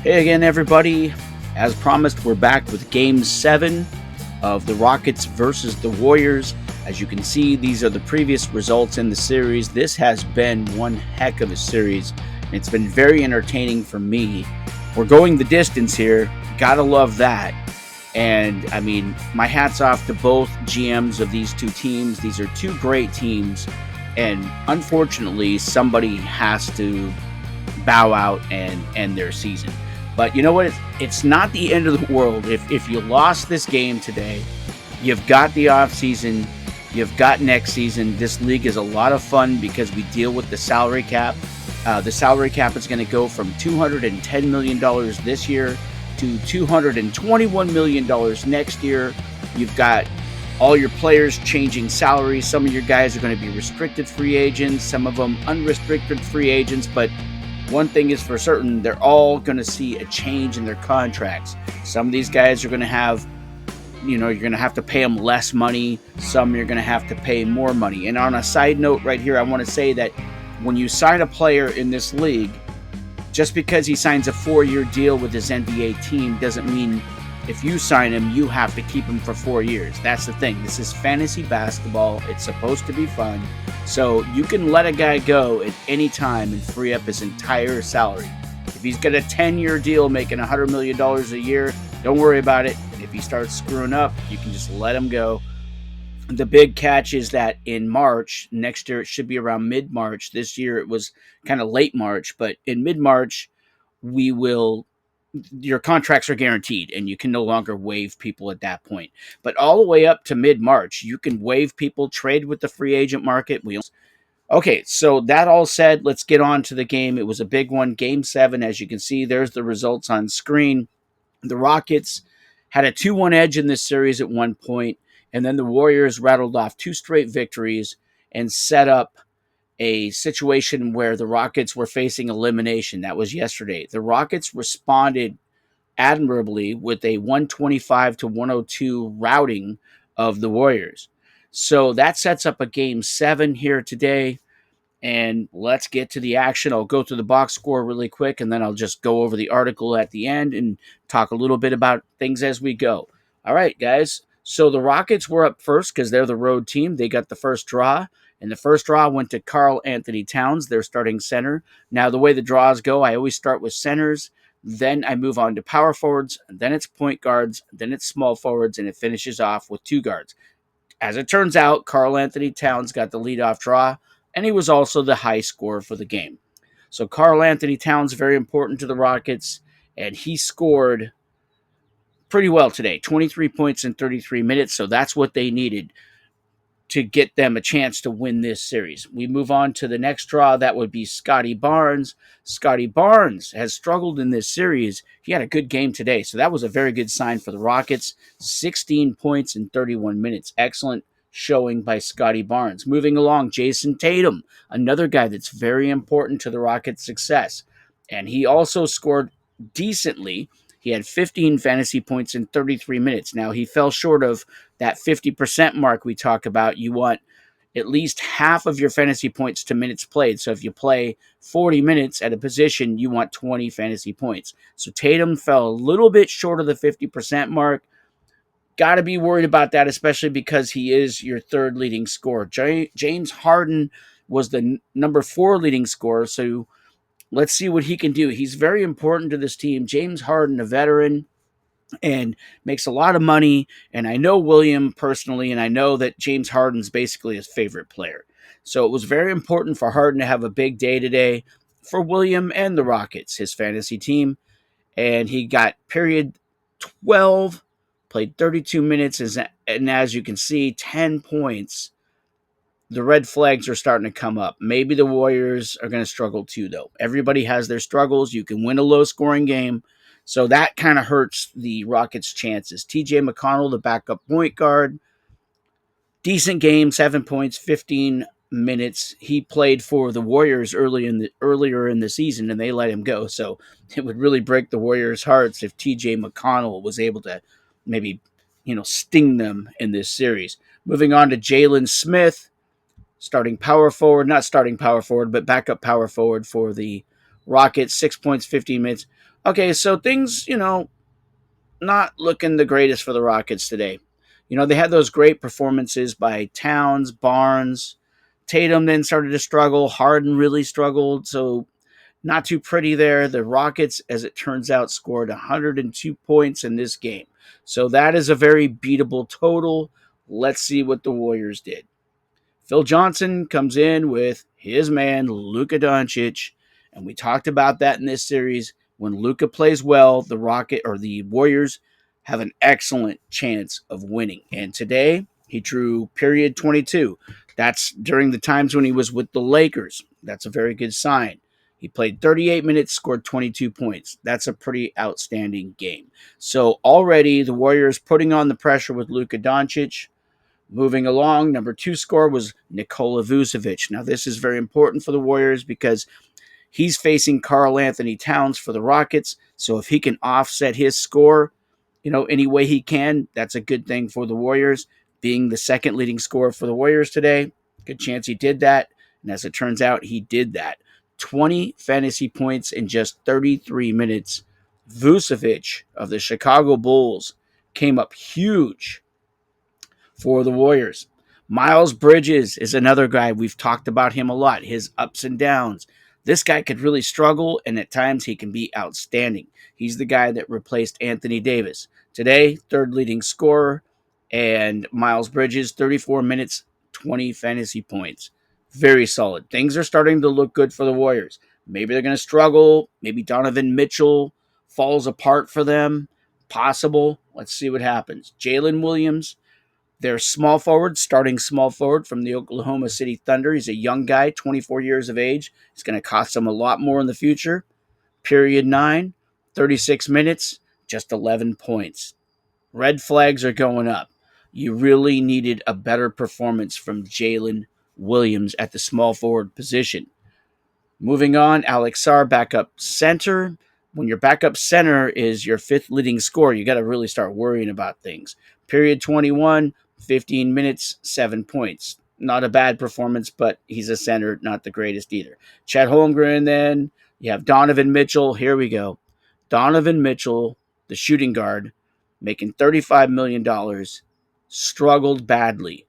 Hey again, everybody. As promised, we're back with Game 7 of the Rockets versus the Warriors. As you can see, these are the previous results in the series. This has been one heck of a series. It's been very entertaining for me. We're going the distance here. Gotta love that. And I mean, my hat's off to both GMs of these two teams. These are two great teams. And unfortunately, somebody has to bow out and end their season. But you know what? It's not the end of the world. If you lost this game today, you've got the off season. You've got next season. This league is a lot of fun because we deal with the salary cap. The salary cap is going to go from $210 million this year to $221 million next year. You've got all your players changing salaries. Some of your guys are going to be restricted free agents, some of them unrestricted free agents, but one thing is for certain, they're all going to see a change in their contracts. Some of these guys are going to have, you're going to have to pay them less money. Some you're going to have to pay more money. And on a side note right here, I want to say that when you sign a player in this league, just because he signs a 4-year deal with his NBA team doesn't mean if you sign him, you have to keep him for 4 years. That's the thing. This is fantasy basketball. It's supposed to be fun. So you can let a guy go at any time and free up his entire salary. If he's got a 10-year deal making $100 million a year, don't worry about it. And if he starts screwing up, you can just let him go. The big catch is that in March, next year it should be around mid-March. This year it was kind of late March, but in mid-March, your contracts are guaranteed and you can no longer waive people at that point. But all the way up to mid-March, you can waive people, trade with the free agent market. Okay, so that all said, let's get on to the game. It was a big one, Game 7. As you can see, there's the results on screen. The Rockets had a 2-1 edge in this series at one point, and then the Warriors rattled off 2 straight victories and set up a situation where the Rockets were facing elimination. That was yesterday. The Rockets responded admirably with a 125-102 routing of the Warriors. So that sets up a Game 7 here today. And let's get to the action. I'll go through the box score really quick, and then I'll just go over the article at the end and talk a little bit about things as we go. All right, guys. So the Rockets were up first because they're the road team. They got the first draw, and the first draw went to Karl Anthony Towns, their starting center. Now, the way the draws go, I always start with centers, then I move on to power forwards, then it's point guards, then it's small forwards, and it finishes off with 2 guards. As it turns out, Karl Anthony Towns got the leadoff draw, and he was also the high scorer for the game. So Karl Anthony Towns, very important to the Rockets, and he scored pretty well today, 23 points in 33 minutes, so that's what they needed to get them a chance to win this series. We move on to the next draw. That would be Scotty Barnes. Scotty Barnes has struggled in this series. He had a good game today, so that was a very good sign for the Rockets. 16 points in 31 minutes. Excellent showing by Scotty Barnes. Moving along, Jason Tatum, another guy that's very important to the Rockets' success. And he also scored decently. He had 15 fantasy points in 33 minutes. Now, he fell short of that 50% mark we talk about. You want at least half of your fantasy points to minutes played. So if you play 40 minutes at a position, you want 20 fantasy points. So Tatum fell a little bit short of the 50% mark. Got to be worried about that, especially because he is your third leading scorer. James Harden was the number 4 leading scorer, so let's see what he can do. He's very important to this team. James Harden, a veteran, and makes a lot of money. And I know William personally, and I know that James Harden's basically his favorite player. So it was very important for Harden to have a big day today for William and the Rockets, his fantasy team. And he got period 12, played 32 minutes, and as you can see, 10 points. The red flags are starting to come up. Maybe the Warriors are going to struggle too, though. Everybody has their struggles. You can win a low-scoring game. So that kind of hurts the Rockets' chances. TJ McConnell, the backup point guard, decent game, 7 points, 15 minutes. He played for the Warriors earlier in the season, and they let him go. So it would really break the Warriors' hearts if TJ McConnell was able to maybe, sting them in this series. Moving on to Jalen Smith, not starting power forward, but backup power forward for the Rockets. 6 points, 15 minutes. Okay, so things, not looking the greatest for the Rockets today. They had those great performances by Towns, Barnes, Tatum then started to struggle. Harden really struggled, so not too pretty there. The Rockets, as it turns out, scored 102 points in this game. So that is a very beatable total. Let's see what the Warriors did. Phil Johnson comes in with his man, Luka Doncic. And we talked about that in this series. When Luka plays well, the Warriors have an excellent chance of winning. And today, he drew period 22. That's during the times when he was with the Lakers. That's a very good sign. He played 38 minutes, scored 22 points. That's a pretty outstanding game. So already the Warriors putting on the pressure with Luka Doncic. Moving along, number two score was Nikola Vucevic. Now, this is very important for the Warriors because he's facing Karl Anthony Towns for the Rockets. So if he can offset his score, any way he can, that's a good thing for the Warriors. Being the second leading scorer for the Warriors today, good chance he did that. And as it turns out, he did that. 20 fantasy points in just 33 minutes. Vucevic of the Chicago Bulls came up huge for the Warriors. Miles Bridges is another guy. We've talked about him a lot, his ups and downs. This guy could really struggle, and at times he can be outstanding. He's the guy that replaced Anthony Davis. Today, third leading scorer, and Miles Bridges, 34 minutes, 20 fantasy points. Very solid. Things are starting to look good for the Warriors. Maybe they're going to struggle. Maybe Donovan Mitchell falls apart for them. Possible. Let's see what happens. Jalen Williams, their small forward, starting small forward from the Oklahoma City Thunder. He's a young guy, 24 years of age. It's going to cost them a lot more in the future. Period 9, 36 minutes, just 11 points. Red flags are going up. You really needed a better performance from Jalen Williams at the small forward position. Moving on, Alex Sarr, backup center. When your backup center is your fifth leading scorer, you got to really start worrying about things. Period 21, 15 minutes, 7 points. Not a bad performance, but he's a center, not the greatest either. Chet Holmgren, then. You have Donovan Mitchell. Here we go. Donovan Mitchell, the shooting guard, making $35 million, struggled badly.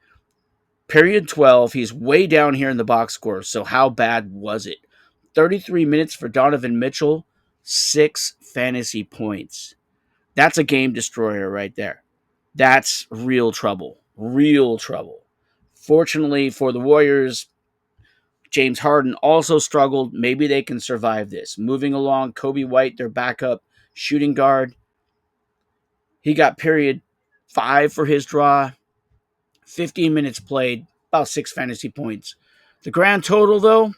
Period 12, he's way down here in the box score. So how bad was it? 33 minutes for Donovan Mitchell, 6 fantasy points. That's a game destroyer right there. That's real trouble. Real trouble. Fortunately for the Warriors, James Harden also struggled. Maybe they can survive this. Moving along, Kobe White, their backup shooting guard. He got period 5 for his draw. 15 minutes played, about 6 fantasy points. The grand total, though,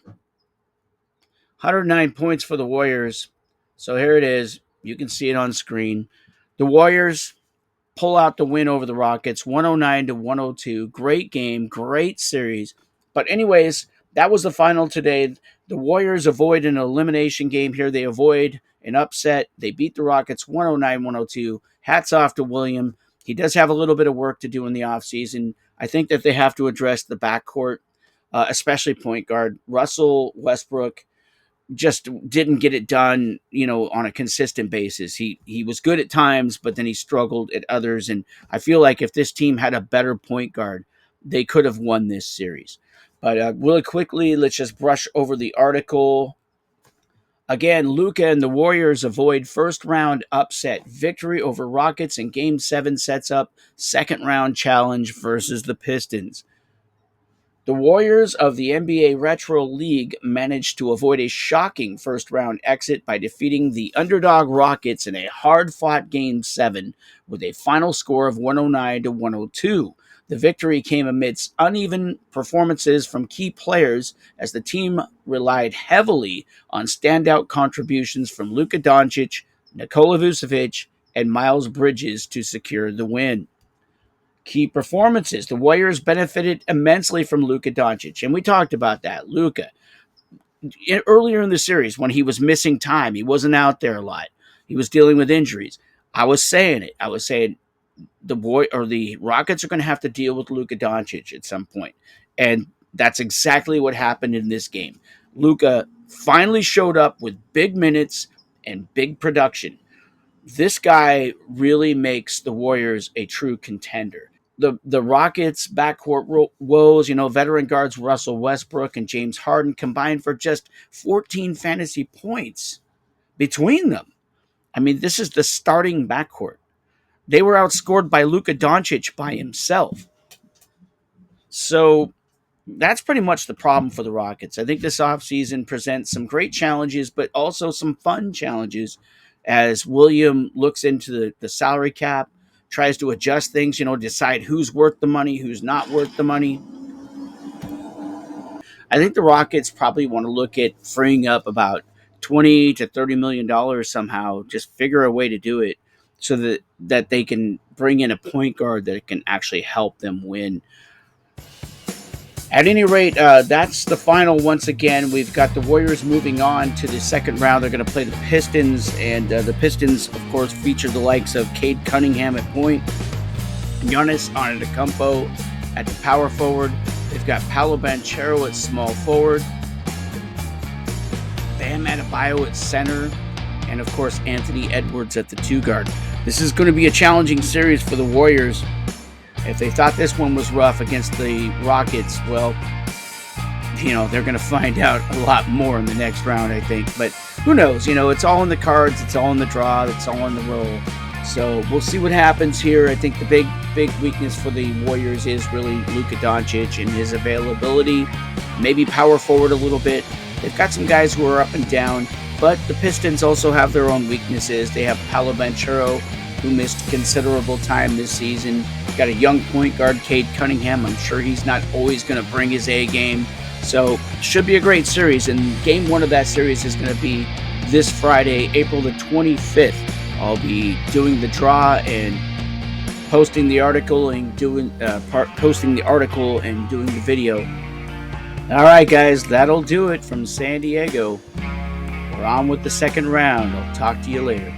109 points for the Warriors. So here it is. You can see it on screen. The Warriors pull out the win over the Rockets, 109 to 102. Great game, great series. But anyways, that was the final today. The Warriors avoid an elimination game here. They avoid an upset. They beat the Rockets 109-102. Hats off to William. He does have a little bit of work to do in the offseason. I think that they have to address the backcourt, especially point guard. Russell Westbrook just didn't get it done, on a consistent basis. He was good at times, but then he struggled at others. And I feel like if this team had a better point guard, they could have won this series. But really quickly, let's just brush over the article. Again, Luka and the Warriors avoid first round upset. Victory over Rockets in Game 7 sets up second round challenge versus the Pistons. The Warriors of the NBA Retro League managed to avoid a shocking first-round exit by defeating the underdog Rockets in a hard-fought Game 7 with a final score of 109 to 102. The victory came amidst uneven performances from key players as the team relied heavily on standout contributions from Luka Doncic, Nikola Vucevic, and Miles Bridges to secure the win. Key performances. The Warriors benefited immensely from Luka Doncic, and we talked about that. Luka, earlier in the series when he was missing time, he wasn't out there a lot. He was dealing with injuries. I was saying it. I was saying the Rockets are going to have to deal with Luka Doncic at some point, and that's exactly what happened in this game. Luka finally showed up with big minutes and big production. This guy really makes the Warriors a true contender. The Rockets backcourt woes, veteran guards Russell Westbrook and James Harden combined for just 14 fantasy points between them. I mean, this is the starting backcourt. They were outscored by Luka Doncic by himself. So that's pretty much the problem for the Rockets. I think this offseason presents some great challenges, but also some fun challenges as William looks into the salary cap, tries to adjust things, decide who's worth the money, who's not worth the money. I think the Rockets probably want to look at freeing up about 20 to $30 million somehow, just figure a way to do it so that they can bring in a point guard that can actually help them win. At any rate, that's the final once again. We've got the Warriors moving on to the second round. They're going to play the Pistons, and the Pistons, of course, feature the likes of Cade Cunningham at point, Giannis Antetokounmpo at the power forward. They've got Paolo Banchero at small forward, Bam Adebayo at center, and, of course, Anthony Edwards at the two guard. This is going to be a challenging series for the Warriors. If they thought this one was rough against the Rockets, well, they're going to find out a lot more in the next round, I think. But who knows? It's all in the cards. It's all in the draw. It's all in the roll. So we'll see what happens here. I think the big weakness for the Warriors is really Luka Doncic and his availability. Maybe power forward a little bit. They've got some guys who are up and down. But the Pistons also have their own weaknesses. They have Paolo Banchero, who missed considerable time this season. Got a young point guard, Cade Cunningham. I'm sure he's not always going to bring his A game. So should be a great series. And game one of that series is going to be this Friday, April the 25th. I'll be doing the draw and posting the article and doing the video. All right, guys, that'll do it from San Diego. We're on with the second round. I'll talk to you later.